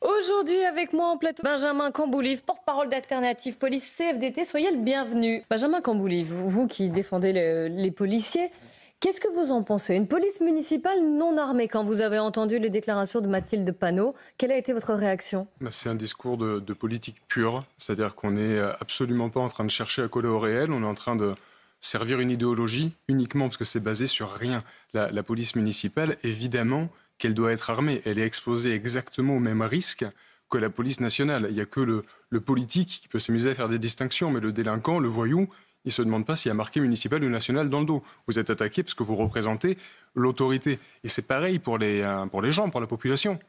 Aujourd'hui avec moi en plateau, Benjamin Camboulive, porte-parole d'Alternative Police CFDT. Soyez le bienvenu. Benjamin Camboulive, vous qui défendez les policiers, qu'est-ce que vous en pensez? Une police municipale non armée, quand vous avez entendu les déclarations de Mathilde Panot, quelle a été votre réaction? C'est un discours de politique pure, c'est-à-dire qu'on n'est absolument pas en train de chercher à coller au réel, on est en train de servir une idéologie uniquement parce que c'est basé sur rien. La police municipale, évidemment qu'elle doit être armée, elle est exposée exactement au même risque que la police nationale. Il n'y a que le politique qui peut s'amuser à faire des distinctions, mais le délinquant, le voyou, il ne se demande pas s'il y a marqué municipal ou national dans le dos. Vous êtes attaqué parce que vous représentez l'autorité. Et c'est pareil pour les gens, pour la population.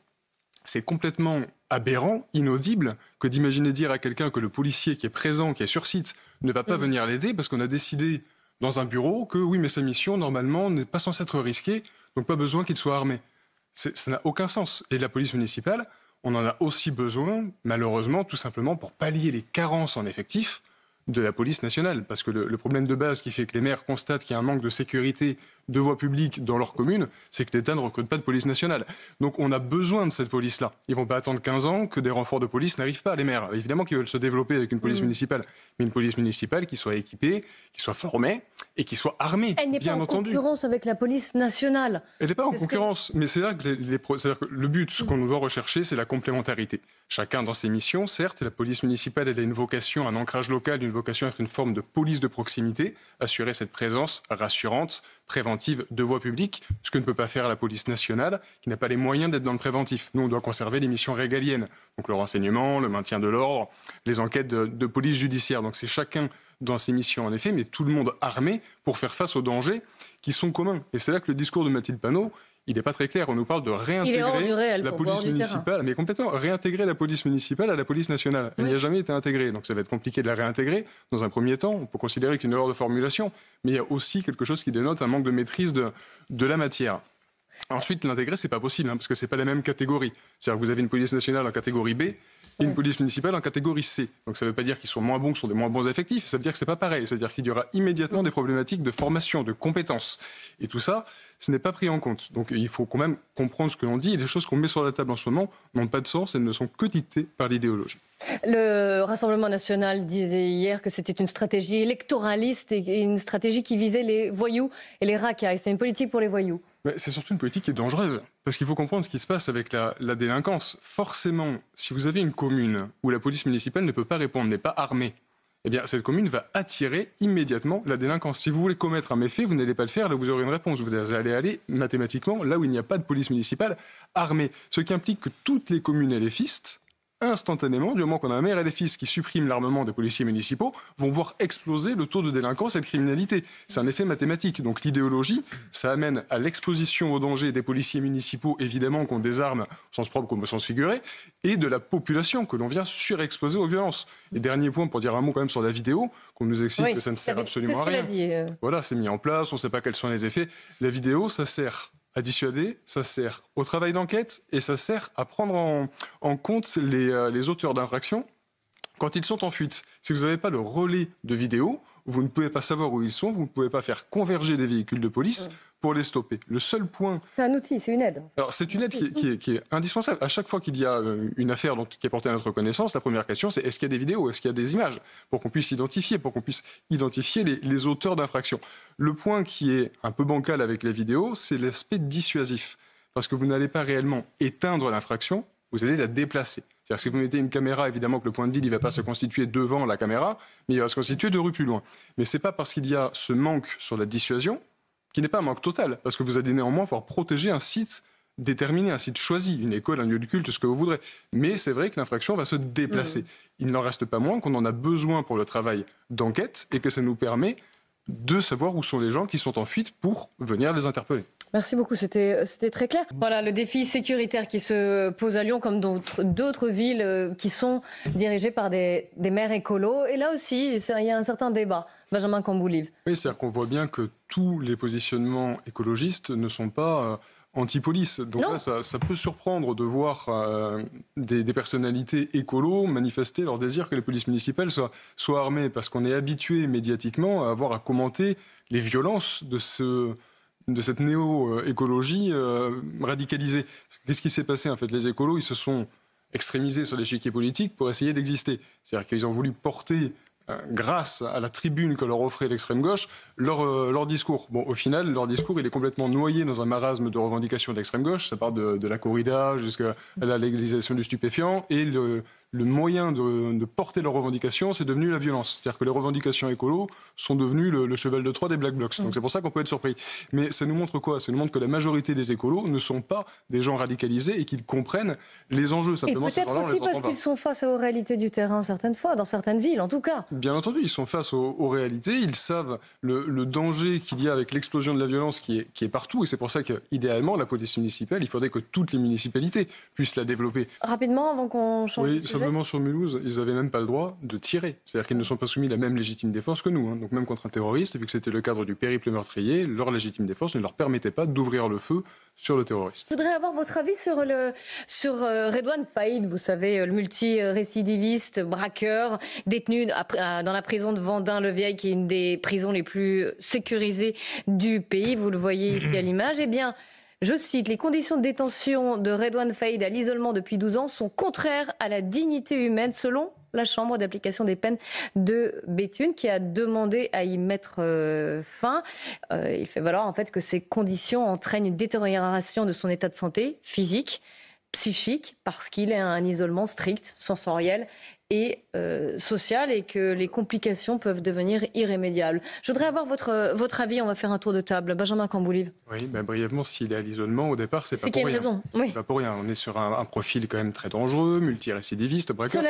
C'est complètement aberrant, inaudible, que d'imaginer dire à quelqu'un que le policier qui est présent, qui est sur site, ne va pas venir l'aider parce qu'on a décidé dans un bureau que oui, mais sa mission, normalement, n'est pas censée être risquée, donc pas besoin qu'il soit armé. Ça n'a aucun sens. Et la police municipale, on en a aussi besoin, malheureusement, tout simplement pour pallier les carences en effectifs de la police nationale. Parce que le problème de base qui fait que les maires constatent qu'il y a un manque de sécurité de voies publiques dans leur commune, c'est que l'État ne recrute pas de police nationale. Donc on a besoin de cette police-là. Ils ne vont pas attendre 15 ans que des renforts de police n'arrivent pas, les maires. Évidemment qu'ils veulent se développer avec une police municipale, mais une police municipale qui soit équipée, qui soit formée et qui soit armée, Elle n'est pas en concurrence avec la police nationale. Elle n'est pas en concurrence, mais c'est là que c'est-à-dire que le but, ce qu'on doit rechercher, c'est la complémentarité. Chacun dans ses missions, certes, la police municipale, elle a une vocation, un ancrage local, une vocation à être une forme de police de proximité, assurer cette présence rassurante, préventive de voie publique, ce que ne peut pas faire la police nationale, qui n'a pas les moyens d'être dans le préventif. Nous, on doit conserver les missions régaliennes, donc le renseignement, le maintien de l'ordre, les enquêtes de police judiciaire. Donc c'est chacun dans ses missions, en effet, mais tout le monde armé pour faire face aux dangers qui sont communs. Et c'est là que le discours de Mathilde Panot, il n'est pas très clair. On nous parle de réintégrer la police municipale, mais complètement réintégrer la police municipale à la police nationale. Elle n'y a jamais été intégrée, donc ça va être compliqué de la réintégrer. Dans un premier temps, on peut considérer qu'une erreur de formulation, mais il y a aussi quelque chose qui dénote un manque de maîtrise de la matière. Ensuite, l'intégrer, c'est pas possible, parce que c'est pas la même catégorie. C'est-à-dire que vous avez une police nationale en catégorie B et une police municipale en catégorie C. Donc ça ne veut pas dire qu'ils sont moins bons, qu'ils sont des moins bons effectifs, ça veut dire que c'est pas pareil. C'est-à-dire qu'il y aura immédiatement des problématiques de formation, de compétences. Et tout ça, ce n'est pas pris en compte. Donc il faut quand même comprendre ce que l'on dit, et les choses qu'on met sur la table en ce moment n'ont pas de sens, elles ne sont que dictées par l'idéologie. Le Rassemblement national disait hier que c'était une stratégie électoraliste et une stratégie qui visait les voyous et les racailles. C'est une politique pour les voyous. Mais c'est surtout une politique qui est dangereuse, parce qu'il faut comprendre ce qui se passe avec la délinquance. Forcément, si vous avez une commune où la police municipale ne peut pas répondre, n'est pas armée, eh bien cette commune va attirer immédiatement la délinquance. Si vous voulez commettre un méfait, vous n'allez pas le faire, là vous aurez une réponse. Vous allez aller mathématiquement là où il n'y a pas de police municipale armée. Ce qui implique que toutes les communes LFistes, instantanément, du moment qu'on a un maire LFiste qui supprime l'armement des policiers municipaux, vont voir exploser le taux de délinquance et de criminalité. C'est un effet mathématique. Donc l'idéologie, ça amène à l'exposition au danger des policiers municipaux, évidemment, qu'on désarme au sens propre comme au sens figuré, et de la population que l'on vient surexposer aux violences. Et dernier point, pour dire un mot quand même sur la vidéo, qu'on nous explique que ça ne sert absolument à rien. Voilà, c'est mis en place, on ne sait pas quels sont les effets. La vidéo, ça sert à dissuader, ça sert au travail d'enquête et ça sert à prendre en compte les auteurs d'infractions quand ils sont en fuite. Si vous n'avez pas le relais de vidéo, vous ne pouvez pas savoir où ils sont, vous ne pouvez pas faire converger des véhicules de police pour les stopper. Le seul point... C'est un outil, c'est une aide. Alors c'est une aide qui est indispensable. À chaque fois qu'il y a une affaire qui est portée à notre connaissance, la première question c'est est-ce qu'il y a des vidéos, est-ce qu'il y a des images, pour qu'on puisse identifier, les auteurs d'infractions. Le point qui est un peu bancal avec les vidéos, c'est l'aspect dissuasif. Parce que vous n'allez pas réellement éteindre l'infraction, vous allez la déplacer. C'est-à-dire que si vous mettez une caméra, évidemment que le point de deal ne va pas se constituer devant la caméra, mais il va se constituer 2 rues plus loin. Mais ce n'est pas parce qu'il y a ce manque sur la dissuasion, qui n'est pas un manque total, parce que vous allez néanmoins pouvoir protéger un site déterminé, un site choisi, une école, un lieu de culte, ce que vous voudrez. Mais c'est vrai que l'infraction va se déplacer. Il n'en reste pas moins qu'on en a besoin pour le travail d'enquête et que ça nous permet de savoir où sont les gens qui sont en fuite pour venir les interpeller. Merci beaucoup, c'était très clair. Voilà, le défi sécuritaire qui se pose à Lyon, comme d'autres villes qui sont dirigées par des maires écolos. Et là aussi, il y a un certain débat. Benjamin Camboulive. Oui, c'est-à-dire qu'on voit bien que tous les positionnements écologistes ne sont pas anti-police. Donc là, ça peut surprendre de voir des personnalités écolos manifester leur désir que les polices municipales soient armées, parce qu'on est habitué médiatiquement à avoir à commenter les violences de cette néo-écologie radicalisée. Qu'est-ce qui s'est passé en fait? Les écolos, ils se sont extrémisés sur l'échiquier politique pour essayer d'exister. C'est-à-dire qu'ils ont voulu porter, grâce à la tribune que leur offrait l'extrême gauche, leur discours. Bon, au final, leur discours, il est complètement noyé dans un marasme de revendications de l'extrême gauche. Ça part de la corrida jusqu'à la légalisation du stupéfiant. Et le moyen de porter leurs revendications, c'est devenu la violence. C'est-à-dire que les revendications écolo sont devenues le cheval de Troie des Black Blocs. Donc c'est pour ça qu'on peut être surpris. Mais ça nous montre quoi? Ça nous montre que la majorité des écolos ne sont pas des gens radicalisés et qu'ils comprennent les enjeux. Simplement, ces gens-là, on les entend pas. Et peut-être aussi parce qu'ils sont face aux réalités du terrain certaines fois, dans certaines villes en tout cas. Bien entendu, ils sont face aux réalités. Ils savent le danger qu'il y a avec l'explosion de la violence qui est partout. Et c'est pour ça qu'idéalement, la police municipale, il faudrait que toutes les municipalités puissent la développer. Rapidement, avant qu'on change de sujet. Simplement sur Mulhouse, ils n'avaient même pas le droit de tirer. C'est-à-dire qu'ils ne sont pas soumis à la même légitime défense que nous. Donc même contre un terroriste, vu que c'était le cadre du périple meurtrier, leur légitime défense ne leur permettait pas d'ouvrir le feu sur le terroriste. Je voudrais avoir votre avis sur Redouane Faïd, vous savez, le multirécidiviste, braqueur, détenu dans la prison de Vendin-le-Vieil, qui est une des prisons les plus sécurisées du pays. Vous le voyez ici à l'image. Eh bien, je cite, « Les conditions de détention de Redouane Faïd à l'isolement depuis 12 ans sont contraires à la dignité humaine, selon la Chambre d'application des peines de Béthune, qui a demandé à y mettre fin. Il fait valoir en fait que ces conditions entraînent une détérioration de son état de santé physique, psychique, parce qu'il est à un isolement strict, sensoriel et social, et que les complications peuvent devenir irrémédiables. Je voudrais avoir votre avis, on va faire un tour de table. Benjamin Camboulive. Oui, brièvement, s'il est à l'isolement, au départ, c'est pas pour rien. C'est qu'il y a une raison. Oui. C'est pas pour rien. On est sur un profil quand même très dangereux, multirécidiviste, braqueur.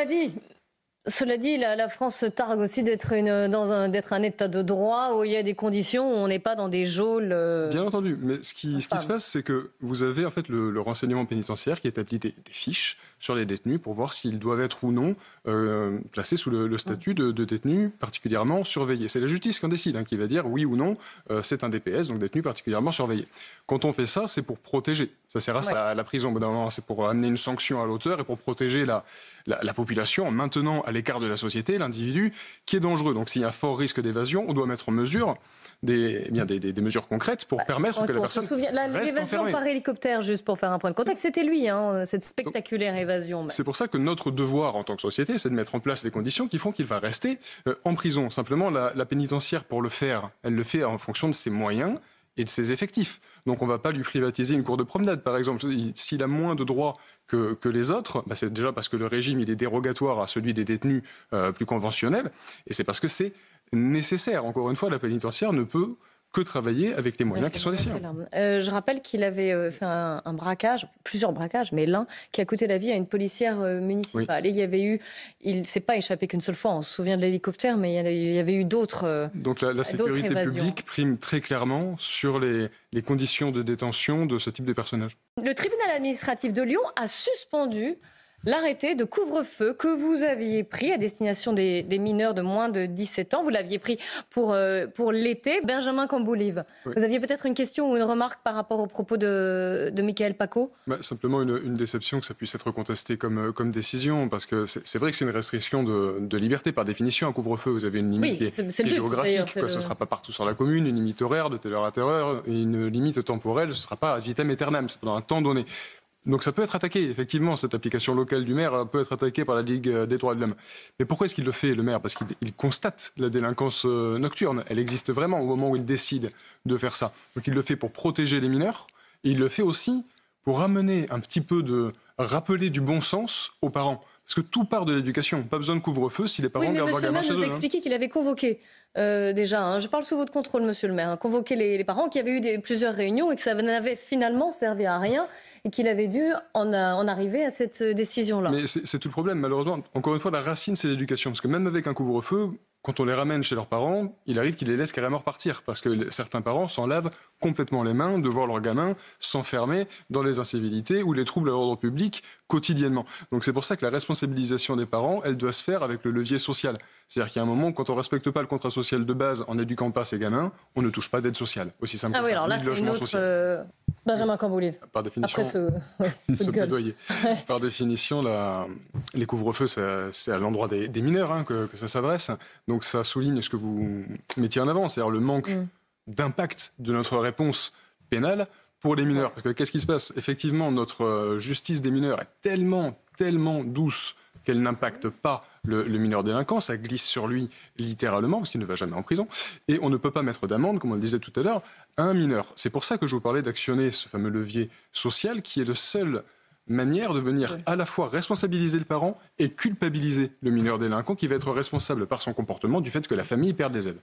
Cela dit, la France se targue aussi d'être un état de droit où il y a des conditions où on n'est pas dans des geôles. Bien entendu, mais ce qui se passe, c'est que vous avez en fait le renseignement pénitentiaire qui établit des fiches sur les détenus pour voir s'ils doivent être ou non placés sous le statut de détenu particulièrement surveillé. C'est la justice qui en décide, qui va dire oui ou non, c'est un DPS, donc détenu particulièrement surveillé. Quand on fait ça, c'est pour protéger. Ça sert à ça, la prison. Au bout d'un moment, c'est pour amener une sanction à l'auteur et pour protéger la population en maintenant à l'écart de la société l'individu qui est dangereux. Donc s'il y a un fort risque d'évasion, on doit mettre en mesure des mesures concrètes pour permettre que la personne reste enfermée. Par hélicoptère, juste pour faire un point de contexte, c'était lui, cette spectaculaire évasion. C'est pour ça que notre devoir en tant que société, c'est de mettre en place les conditions qui font qu'il va rester en prison. Simplement, la pénitentiaire, pour le faire, elle le fait en fonction de ses moyens et de ses effectifs. Donc on ne va pas lui privatiser une cour de promenade, par exemple. S'il a moins de droits que les autres, c'est déjà parce que le régime il est dérogatoire à celui des détenus plus conventionnels, et c'est parce que c'est nécessaire. Encore une fois, la pénitentiaire ne peut que travailler avec les moyens qui sont les siens. Je rappelle qu'il avait fait un braquage, plusieurs braquages, mais l'un qui a coûté la vie à une policière municipale. Oui. Et il y avait eu, il ne s'est pas échappé qu'une seule fois, on se souvient de l'hélicoptère, mais il y avait eu d'autres. Donc la sécurité publique prime très clairement sur les conditions de détention de ce type de personnages. Le tribunal administratif de Lyon a suspendu l'arrêté de couvre-feu que vous aviez pris à destination des mineurs de moins de 17 ans. Vous l'aviez pris pour l'été. Benjamin Camboulive, oui. Vous aviez peut-être une question ou une remarque par rapport aux propos de Mickaël Pacaud? Simplement une déception que ça puisse être contesté comme décision, parce que c'est vrai que c'est une restriction de liberté par définition, un couvre-feu. Vous avez une limite qui est géographique, ce ne sera pas partout sur la commune, une limite horaire de telle heure à telle heure, une limite temporelle, ce ne sera pas ad vitam aeternam, c'est pendant un temps donné. Donc ça peut être attaqué, effectivement, cette application locale du maire peut être attaquée par la Ligue des droits de l'homme. Mais pourquoi est-ce qu'il le fait, le maire? Parce qu'il constate la délinquance nocturne. Elle existe vraiment au moment où il décide de faire ça. Donc il le fait pour protéger les mineurs, et il le fait aussi pour ramener un petit peu rappeler du bon sens aux parents. Parce que tout part de l'éducation. Pas besoin de couvre-feu si les parents gardent leur gamin chez eux. Monsieur le maire nous a expliqué qu'il avait convoqué déjà, je parle sous votre contrôle, monsieur le maire, convoqué les parents, qu'il y avait eu plusieurs réunions et que ça n'avait finalement servi à rien et qu'il avait dû en arriver à cette décision-là. Mais c'est tout le problème, malheureusement. Encore une fois, la racine, c'est l'éducation. Parce que même avec un couvre-feu, quand on les ramène chez leurs parents, il arrive qu'ils les laissent carrément repartir. Parce que certains parents s'en lavent complètement les mains de voir leurs gamins s'enfermer dans les incivilités ou les troubles à l'ordre public quotidiennement. Donc c'est pour ça que la responsabilisation des parents, elle doit se faire avec le levier social. C'est-à-dire qu'il y a un moment, quand on ne respecte pas le contrat social de base en n'éduquant pas ses gamins, on ne touche pas d'aide sociale. Aussi simple que ça. Alors là, c'est une autre... Benjamin Camboulive. Par définition, après plaidoyer. Par définition, les couvre-feux, c'est à l'endroit des mineurs que ça s'adresse. Donc ça souligne ce que vous mettiez en avant, c'est-à-dire le manque d'impact de notre réponse pénale pour les mineurs. Parce que qu'est-ce qui se passe? Effectivement, notre justice des mineurs est tellement tellement douce qu'elle n'impacte pas le mineur délinquant, ça glisse sur lui littéralement, parce qu'il ne va jamais en prison, et on ne peut pas mettre d'amende, comme on le disait tout à l'heure, à un mineur. C'est pour ça que je vous parlais d'actionner ce fameux levier social, qui est le seul manière de venir à la fois responsabiliser le parent et culpabiliser le mineur délinquant qui va être responsable par son comportement du fait que la famille perde des aides.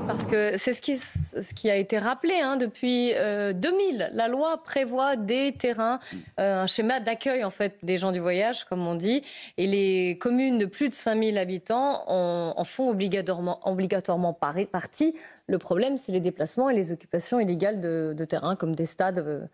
Parce que c'est ce qui a été rappelé depuis 2000. La loi prévoit des terrains, un schéma d'accueil en fait des gens du voyage, comme on dit, et les communes de plus de 5000 habitants en font obligatoirement partie. Le problème, c'est les déplacements et les occupations illégales de terrains comme des stades.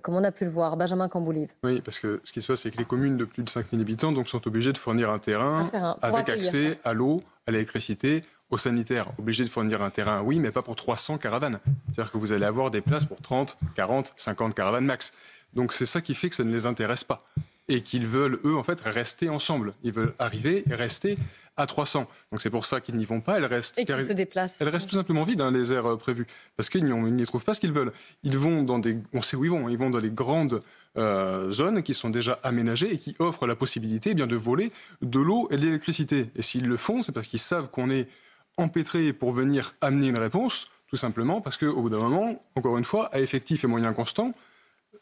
Comme on a pu le voir, Benjamin Camboulive. Oui, parce que ce qui se passe, c'est que les communes de plus de 5000 habitants donc, sont obligées de fournir un terrain avec accès à l'eau, à l'électricité, au sanitaire. Obligées de fournir un terrain, oui, mais pas pour 300 caravanes. C'est-à-dire que vous allez avoir des places pour 30, 40, 50 caravanes max. Donc c'est ça qui fait que ça ne les intéresse pas. Et qu'ils veulent, eux, en fait, rester ensemble. Ils veulent arriver et rester à 300. Donc c'est pour ça qu'ils n'y vont pas. Elles restent, et qu'ils se déplacent. Elles restent tout simplement vides, les aires prévues. Parce qu'ils n'y trouvent pas ce qu'ils veulent. Ils vont dans des... On sait où ils vont. Ils vont dans les grandes zones qui sont déjà aménagées et qui offrent la possibilité de voler de l'eau et de l'électricité. Et s'ils le font, c'est parce qu'ils savent qu'on est empêtré pour venir amener une réponse, tout simplement parce qu'au bout d'un moment, encore une fois, à effectif et moyens constants,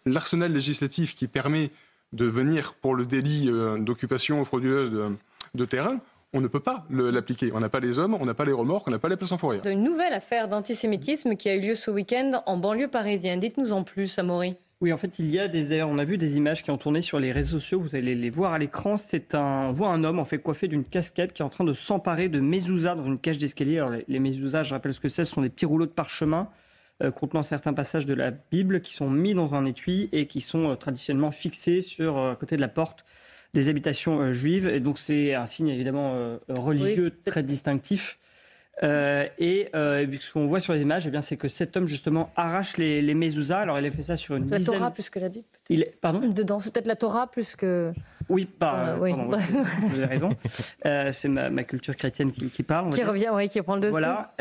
l'arsenal législatif qui permet de venir pour le délit d'occupation frauduleuse de terrain, on ne peut pas l'appliquer. On n'a pas les hommes, on n'a pas les remorques, on n'a pas les places en fourrière. Une nouvelle affaire d'antisémitisme qui a eu lieu ce week-end en banlieue parisienne. Dites-nous en plus, Amaury. Oui, en fait, d'ailleurs, on a vu des images qui ont tourné sur les réseaux sociaux. Vous allez les voir à l'écran. On voit un homme en fait coiffé d'une casquette qui est en train de s'emparer de mezuzahs dans une cage d'escalier. Alors, les mezuzahs, je rappelle ce que c'est. Ce sont des petits rouleaux de parchemin contenant certains passages de la Bible qui sont mis dans un étui et qui sont traditionnellement fixés sur à côté de la porte des habitations juives. Et donc, c'est un signe évidemment religieux très distinctif. Ce qu'on voit sur les images, c'est que cet homme justement arrache les mezuzahs. Alors il a fait ça sur une dizaine... La Torah plus que la Bible. Pardon ? Dedans, c'est peut-être la Torah plus que... Oui, oui. Pardon, vous avez raison. C'est ma culture chrétienne qui parle. Qui revient, qui prend le dessus. Voilà.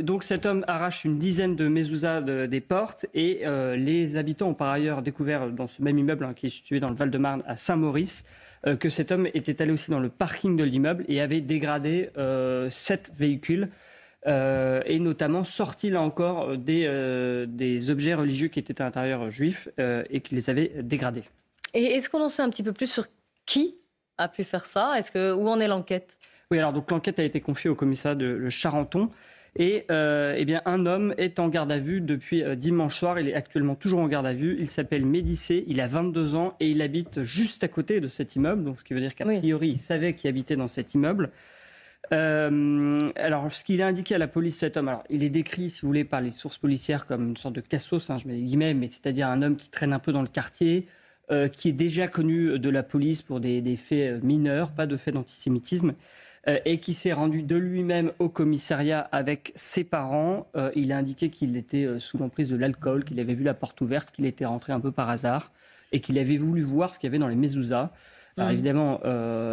Donc cet homme arrache une dizaine de mezuzahs des portes et les habitants ont par ailleurs découvert dans ce même immeuble qui est situé dans le Val-de-Marne à Saint-Maurice que cet homme était allé aussi dans le parking de l'immeuble et avait dégradé 7 véhicules et notamment sorti là encore des objets religieux qui étaient à l'intérieur juifs et qui les avait dégradés. Et est-ce qu'on en sait un petit peu plus sur qui a pu faire ça ? Où en est l'enquête ? Oui, alors donc l'enquête a été confiée au commissariat de Charenton. Et un homme est en garde à vue depuis dimanche soir. Il est actuellement toujours en garde à vue. Il s'appelle Médicé, il a 22 ans et il habite juste à côté de cet immeuble. Donc, ce qui veut dire qu'a priori, il savait qu'il habitait dans cet immeuble. Alors, ce qu'il a indiqué à la police, cet homme, alors, il est décrit, si vous voulez, par les sources policières comme une sorte de cassos, je mets des guillemets, mais c'est-à-dire un homme qui traîne un peu dans le quartier, qui est déjà connu de la police pour des faits mineurs, pas de faits d'antisémitisme. Et qui s'est rendu de lui-même au commissariat avec ses parents. Il a indiqué qu'il était sous l'emprise de l'alcool, qu'il avait vu la porte ouverte, qu'il était rentré un peu par hasard et qu'il avait voulu voir ce qu'il y avait dans les mezuzahs. Alors évidemment,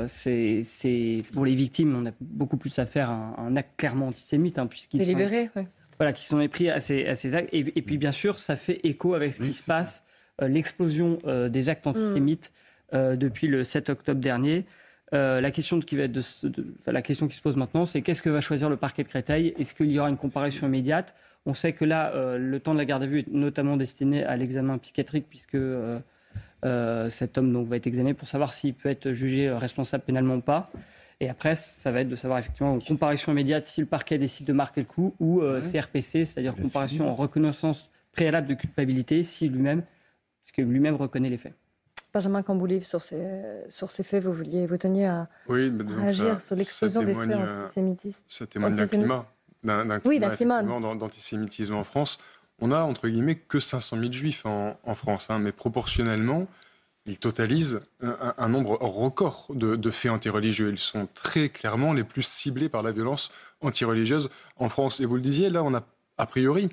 c'est pour les victimes, on a beaucoup plus à faire un acte clairement antisémite. Puisqu'ils délibéré, oui. Voilà, qui sont pris à ces actes. Et puis bien sûr, ça fait écho avec ce qui se passe, l'explosion des actes antisémites depuis le 7 octobre dernier. La question qui se pose maintenant, c'est qu'est-ce que va choisir le parquet de Créteil ? Est-ce qu'il y aura une comparution immédiate ? On sait que là, le temps de la garde à vue est notamment destiné à l'examen psychiatrique, puisque cet homme va être examiné pour savoir s'il peut être jugé responsable pénalement ou pas. Et après, ça va être de savoir effectivement en comparution immédiate si le parquet décide de marquer le coup ou CRPC, c'est-à-dire comparution en reconnaissance préalable de culpabilité, si puisque lui-même reconnaît les faits. Benjamin Camboulive, sur ces faits, vous teniez à agir sur l'explosion des faits antisémitistes. Ça témoigne d'un climat, d'un climat d'antisémitisme en France. On a, entre guillemets, que 500 000 juifs en France, mais proportionnellement, ils totalisent un nombre record de faits antireligieux. Ils sont très clairement les plus ciblés par la violence antireligieuse en France. Et vous le disiez, là, on a a priori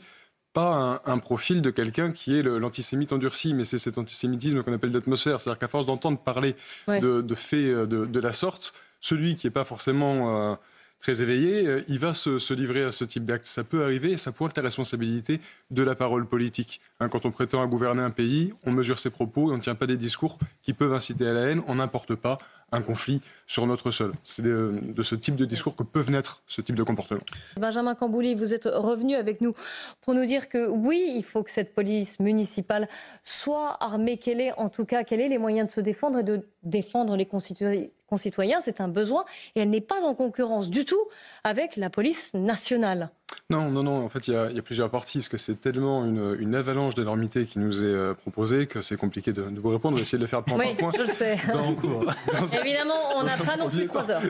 pas un profil de quelqu'un qui est l'antisémite endurci, mais c'est cet antisémitisme qu'on appelle d'atmosphère. C'est-à-dire qu'à force d'entendre parler de faits de la sorte, celui qui n'est pas forcément très éveillé, il va se livrer à ce type d'acte. Ça peut arriver et ça pointe la responsabilité de la parole politique. Quand on prétend à gouverner un pays, on mesure ses propos et on ne tient pas des discours qui peuvent inciter à la haine. On n'importe pas un conflit sur notre sol. C'est de ce type de discours que peuvent naître ce type de comportement. Benjamin Cambouly, vous êtes revenu avec nous pour nous dire que oui, il faut que cette police municipale soit armée, qu'elle ait les moyens de se défendre et de défendre les concitoyens. C'est un besoin et elle n'est pas en concurrence du tout avec la police nationale. Non. En fait, il y a plusieurs parties, parce que c'est tellement une avalanche d'énormité qui nous est proposée que c'est compliqué de vous répondre. On va essayer de le faire point par point. Oui, je le sais. Évidemment, on n'a pas non plus 3 heures.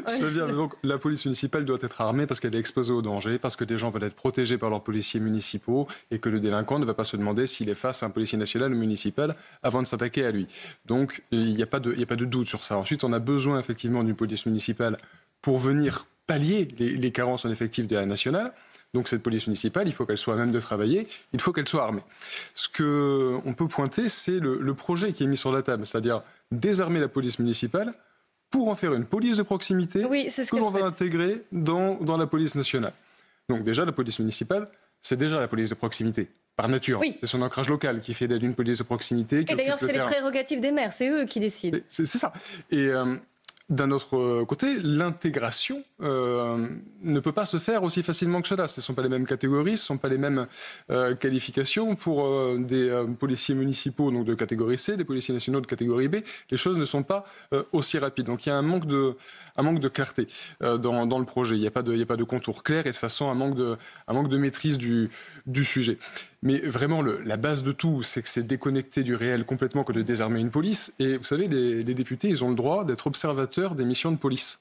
Donc, la police municipale doit être armée parce qu'elle est exposée au danger, parce que des gens veulent être protégés par leurs policiers municipaux et que le délinquant ne va pas se demander s'il est face à un policier national ou municipal avant de s'attaquer à lui. Donc, il n'y a pas de doute sur ça. Ensuite, on a besoin effectivement d'une police municipale pour venir pallier les carences en effectifs de la nationale. Donc cette police municipale, il faut qu'elle soit à même de travailler, il faut qu'elle soit armée. Ce qu'on peut pointer, c'est le projet qui est mis sur la table, c'est-à-dire désarmer la police municipale pour en faire une police de proximité que l'on va intégrer dans la police nationale. Donc déjà, la police municipale, c'est déjà la police de proximité, par nature. Oui. C'est son ancrage local qui fait d'elle une police de proximité. Et d'ailleurs, c'est les prérogatives des maires, c'est eux qui décident. C'est ça. Et d'un autre côté, l'intégration ne peut pas se faire aussi facilement que cela. Ce ne sont pas les mêmes catégories, ce ne sont pas les mêmes qualifications pour des policiers municipaux donc de catégorie C, des policiers nationaux de catégorie B. Les choses ne sont pas aussi rapides. Donc il y a un manque de clarté dans le projet. Il n'y a pas de contour clair et ça sent un manque de maîtrise du sujet. Mais vraiment, la base de tout, c'est que c'est déconnecté du réel complètement que de désarmer une police. Et vous savez, les députés, ils ont le droit d'être observateurs des missions de police.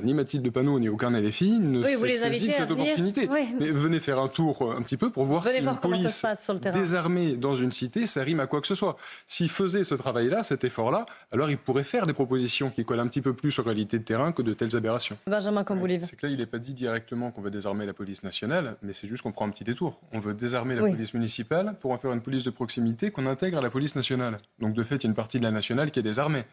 Ni Mathilde Panot, ni aucun LFI ne saisit de cette opportunité. Oui. Mais venez faire un tour un petit peu pour voir si une police désarmée dans une cité, ça rime à quoi que ce soit. S'ils faisaient ce travail-là, cet effort-là, alors ils pourraient faire des propositions qui collent un petit peu plus aux réalités de terrain que de telles aberrations. Benjamin Cambouly. C'est que là, il n'est pas dit directement qu'on veut désarmer la police nationale, mais c'est juste qu'on prend un petit détour. On veut désarmer la police municipale pour en faire une police de proximité qu'on intègre à la police nationale. Donc de fait, il y a une partie de la nationale qui est désarmée.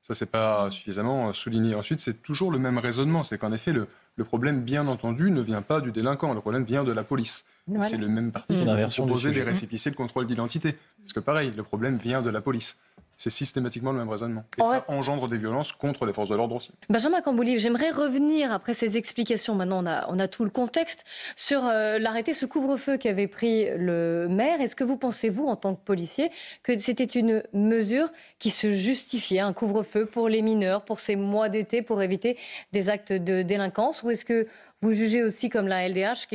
Ça, c'est pas suffisamment souligné. Ensuite, c'est toujours le même raisonnement. C'est qu'en effet, le problème, bien entendu, ne vient pas du délinquant. Le problème vient de la police. Voilà. C'est le même parti qui a proposé des récépissés de contrôle d'identité. Parce que pareil, le problème vient de la police. C'est systématiquement le même raisonnement. Et ça engendre des violences contre les forces de l'ordre aussi. Benjamin Cambouly, j'aimerais revenir, après ces explications, maintenant on a tout le contexte, sur l'arrêté, ce couvre-feu qu'avait pris le maire. Est-ce que vous pensez, vous, en tant que policier, que c'était une mesure qui se justifiait, un couvre-feu pour les mineurs, pour ces mois d'été, pour éviter des actes de délinquance? Ou est-ce que vous jugez aussi, comme la LDH,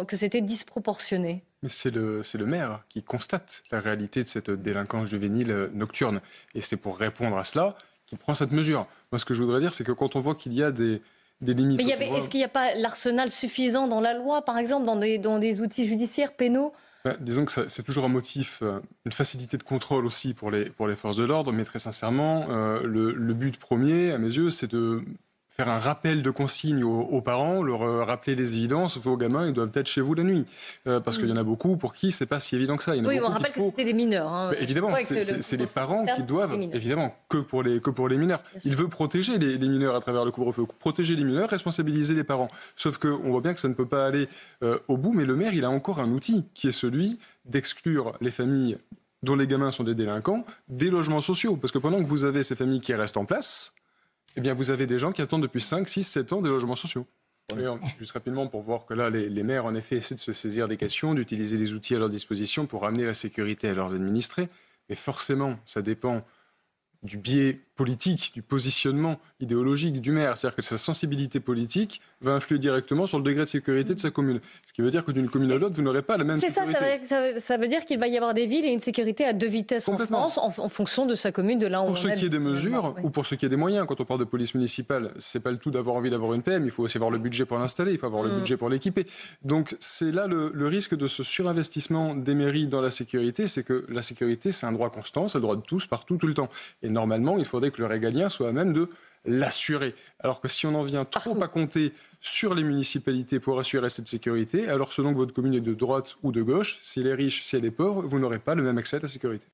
que c'était disproportionné? Mais c'est le maire qui constate la réalité de cette délinquance juvénile nocturne. Et c'est pour répondre à cela qu'il prend cette mesure. Moi, ce que je voudrais dire, c'est que quand on voit qu'il y a des limites... Est-ce qu'il n'y a pas l'arsenal suffisant dans la loi, par exemple, dans des outils judiciaires, pénaux? Disons que c'est toujours un motif, une facilité de contrôle aussi pour les forces de l'ordre, mais très sincèrement, le but premier, à mes yeux, c'est de faire un rappel de consignes aux parents, leur rappeler les évidences. Vos gamins, ils doivent être chez vous la nuit. Parce qu'il y en a beaucoup pour qui c'est pas si évident que ça. On rappelle que c'était des mineurs. Hein. Évidemment, c'est les parents qui doivent, évidemment, que pour les mineurs. Il veut protéger les mineurs à travers le couvre-feu. Protéger les mineurs, responsabiliser les parents. Sauf qu'on voit bien que ça ne peut pas aller au bout, mais le maire, il a encore un outil qui est celui d'exclure les familles dont les gamins sont des délinquants des logements sociaux. Parce que pendant que vous avez ces familles qui restent en place, eh bien, vous avez des gens qui attendent depuis 5, 6, 7 ans des logements sociaux. Et juste rapidement, pour voir que là, les maires, en effet, essaient de se saisir des questions, d'utiliser les outils à leur disposition pour amener la sécurité à leurs administrés. Mais forcément, ça dépend du biais politique, du positionnement idéologique du maire. C'est-à-dire que sa sensibilité politique va influer directement sur le degré de sécurité de sa commune. Ce qui veut dire que d'une commune à l'autre, vous n'aurez pas la même sécurité. Ça veut dire qu'il va y avoir des villes et une sécurité à 2 vitesses en France, en fonction de sa commune, de là où on Pour ce qui est des mesures ou pour ce qui est des moyens. Quand on parle de police municipale, c'est pas le tout d'avoir envie d'avoir une PM, il faut aussi avoir le budget pour l'installer, il faut avoir le budget pour l'équiper. Donc c'est là le risque de ce surinvestissement des mairies dans la sécurité, c'est que la sécurité, c'est un droit constant, c'est le droit de tous, partout, tout le temps. Et normalement, il faudrait que le régalien soit à même de l'assurer. Alors que si on en vient trop à compter sur les municipalités pour assurer cette sécurité, alors selon que votre commune est de droite ou de gauche, si elle est riche, si elle est pauvre, vous n'aurez pas le même accès à la sécurité.